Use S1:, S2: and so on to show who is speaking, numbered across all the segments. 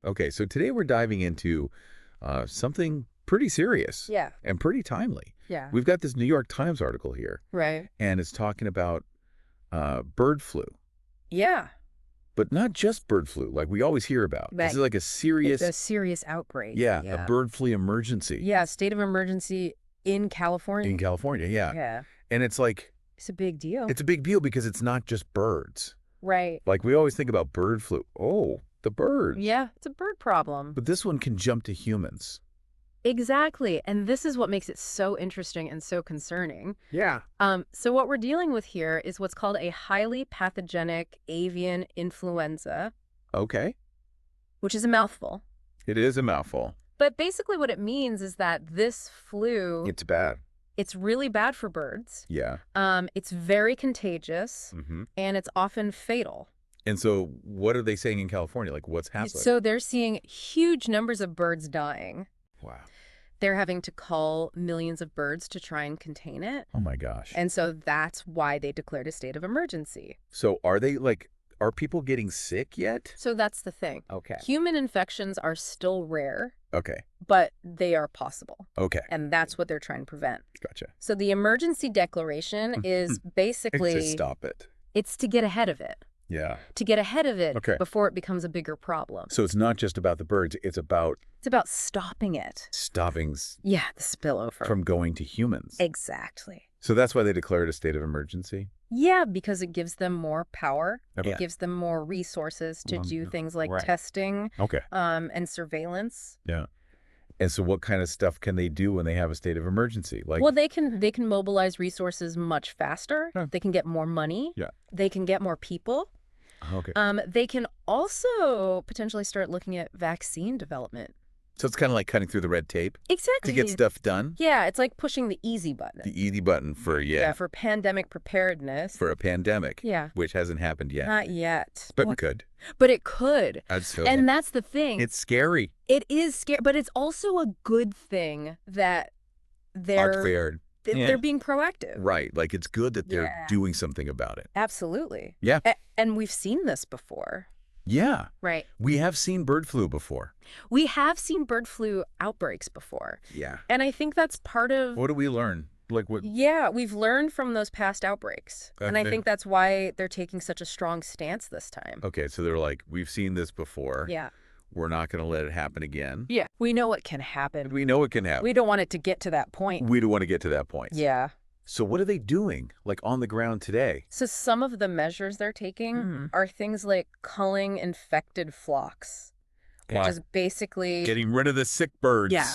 S1: Okay, so today we're diving into something pretty serious
S2: Yeah.
S1: and pretty timely.
S2: Yeah.
S1: We've got this New York Times article here,
S2: Right.
S1: and it's talking about bird flu,
S2: Yeah.
S1: but not just bird flu like we always hear about. This is like a serious,
S2: It's a serious outbreak.
S1: yeah, a bird flu emergency.
S2: Yeah, state of emergency in California.
S1: In California, yeah.
S2: Yeah.
S1: And it's like,
S2: It's a big deal.
S1: it's a big deal because it's not just birds.
S2: Right.
S1: Like we always think about bird flu. Oh, the birds.
S2: Yeah, it's a bird problem.
S1: But this one can jump to humans.
S2: Exactly. And this is what makes it so interesting and so concerning.
S1: Yeah.
S2: So what we're dealing with here is what's called a highly pathogenic avian influenza,
S1: Okay.
S2: which is a mouthful.
S1: It is a mouthful.
S2: But basically what it means is that this flu,
S1: It's bad.
S2: it's really bad for birds.
S1: Yeah.
S2: It's very contagious,
S1: Mm-hmm.
S2: and it's often fatal.
S1: And so what are they saying in California? Like what's happening?
S2: So they're seeing huge numbers of birds dying.
S1: Wow.
S2: They're having to cull millions of birds to try and contain it.
S1: Oh my gosh.
S2: And so that's why they declared a state of emergency.
S1: So are people getting sick yet?
S2: So that's the thing.
S1: Okay.
S2: Human infections are still rare,
S1: Okay.
S2: but they are possible.
S1: Okay.
S2: And that's what they're trying to prevent.
S1: Gotcha.
S2: So the emergency declaration is basically,
S1: To stop it.
S2: it's to get ahead of it.
S1: Yeah.
S2: To get ahead of it
S1: Okay.
S2: before it becomes a bigger problem.
S1: So it's not just about the birds. It's about
S2: It's about stopping it.
S1: stopping
S2: Yeah, the spillover.
S1: from going to humans.
S2: Exactly.
S1: So that's why they declared a state of emergency?
S2: Yeah, because it gives them more power.
S1: Okay.
S2: It gives them more resources to do things like
S1: right.
S2: testing
S1: Okay.
S2: and surveillance.
S1: Yeah. And so what kind of stuff can they do when they have a state of emergency? Like,
S2: Well, they can mobilize resources much faster.
S1: Huh.
S2: They can get more money.
S1: Yeah.
S2: They can get more people.
S1: okay.
S2: They can also potentially start looking at vaccine development.
S1: So it's kind of like cutting through the red tape
S2: Exactly.
S1: to get stuff done?
S2: Yeah, it's like pushing the easy button.
S1: The easy button for,
S2: For pandemic preparedness.
S1: for a pandemic.
S2: Yeah.
S1: Which hasn't happened yet.
S2: Not yet.
S1: But it could.
S2: But it could.
S1: So
S2: And that's the thing.
S1: it's scary.
S2: It is scary, but it's also a good thing that they're
S1: Cleared.
S2: they're being proactive.
S1: Right. Like it's good that they're
S2: Yeah.
S1: doing something about it.
S2: Absolutely.
S1: Yeah.
S2: And we've seen this before.
S1: Yeah.
S2: Right.
S1: We have seen bird flu before.
S2: We have seen bird flu outbreaks before.
S1: Yeah.
S2: And I think that's part of
S1: What do we learn? Like what?
S2: Yeah, we've learned from those past outbreaks. And I
S1: Okay.
S2: think that's why they're taking such a strong stance this time.
S1: Okay. So they're like, we've seen this before.
S2: Yeah.
S1: We're not going to let it happen again.
S2: Yeah. We know it can happen.
S1: We know it can happen.
S2: We don't want it to get to that point.
S1: We don't want to get to that point.
S2: Yeah.
S1: So what are they doing, like on the ground today?
S2: So some of the measures they're taking are things like culling infected flocks, which is basically
S1: Getting rid of the sick birds.
S2: Yeah.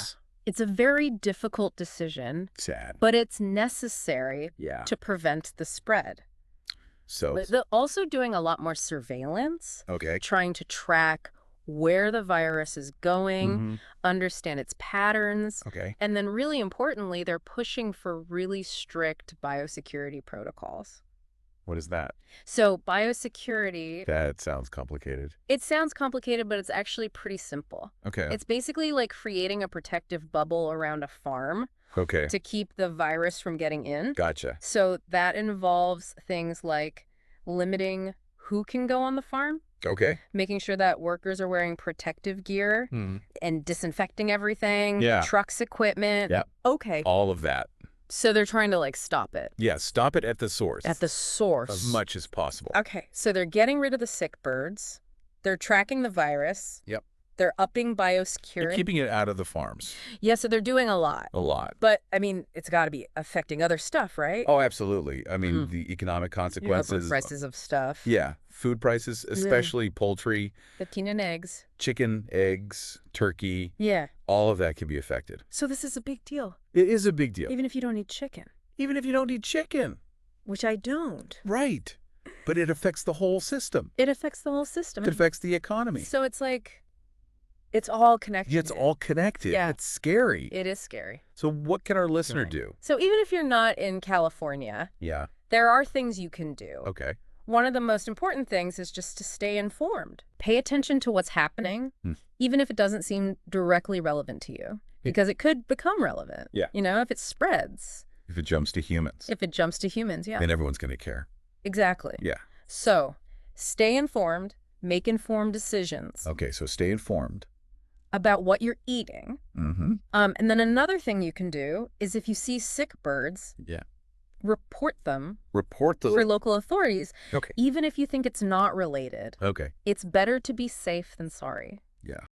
S2: It's a very difficult decision,
S1: Sad.
S2: but it's necessary
S1: Yeah.
S2: to prevent the spread.
S1: So,
S2: But they're also doing a lot more surveillance,
S1: okay.
S2: trying to track where the virus is going,
S1: Mhm.
S2: understand its patterns,
S1: Okay.
S2: and then really importantly, they're pushing for really strict biosecurity protocols.
S1: What is that?
S2: So biosecurity,
S1: That sounds complicated.
S2: it sounds complicated, but it's actually pretty simple.
S1: Okay.
S2: It's basically like creating a protective bubble around a farm
S1: Okay.
S2: to keep the virus from getting in.
S1: Gotcha.
S2: So that involves things like limiting who can go on the farm,
S1: Okay.
S2: making sure that workers are wearing protective gear and disinfecting everything,
S1: Yeah.
S2: trucks, equipment.
S1: Yep.
S2: Okay.
S1: All of that.
S2: So they're trying to like stop it
S1: Yeah. Stop it at the source.
S2: at the source.
S1: as much as possible.
S2: Okay. So they're getting rid of the sick birds. They're tracking the virus.
S1: Yep.
S2: They're upping
S1: They're
S2: biosecurity.
S1: keeping it out of the farms
S2: Yeah, so they're doing a lot.
S1: a lot.
S2: But, I mean, it's got to be affecting other stuff, right?
S1: Oh, absolutely. I mean, the economic consequences.
S2: Prices of stuff.
S1: Yeah. Food prices, especially poultry,
S2: 15 and eggs.
S1: chicken, eggs, turkey,
S2: Yeah.
S1: all of that can be affected.
S2: So this is a big deal,
S1: It is a big deal.
S2: even if you don't eat chicken,
S1: Even if you don't eat chicken.
S2: which I don't.
S1: Right. But it affects the whole system.
S2: It affects the whole system.
S1: It affects the economy.
S2: So it's like, it's all connected.
S1: Yeah, it's all connected.
S2: Yeah.
S1: It's scary.
S2: It is scary.
S1: So what can our listener
S2: Right.
S1: do?
S2: So even if you're not in California,
S1: Yeah.
S2: there are things you can do.
S1: Okay.
S2: One of the most important things is just to stay informed. Pay attention to what's happening, even if it doesn't seem directly relevant to you, because it could become relevant.
S1: Yeah.
S2: You know, if it spreads,
S1: If it jumps to humans,
S2: if it jumps to humans, yeah.
S1: then everyone's going to care.
S2: Exactly.
S1: Yeah.
S2: So stay informed, Make informed decisions
S1: Okay, so stay informed.
S2: about what you're eating.
S1: Mm-hmm.
S2: And then another thing you can do is if you see sick birds,
S1: Yeah.
S2: report them
S1: Report
S2: for
S1: the...
S2: local authorities,
S1: Okay.
S2: even if you think it's not related.
S1: Okay.
S2: It's better to be safe than sorry.
S1: Yeah.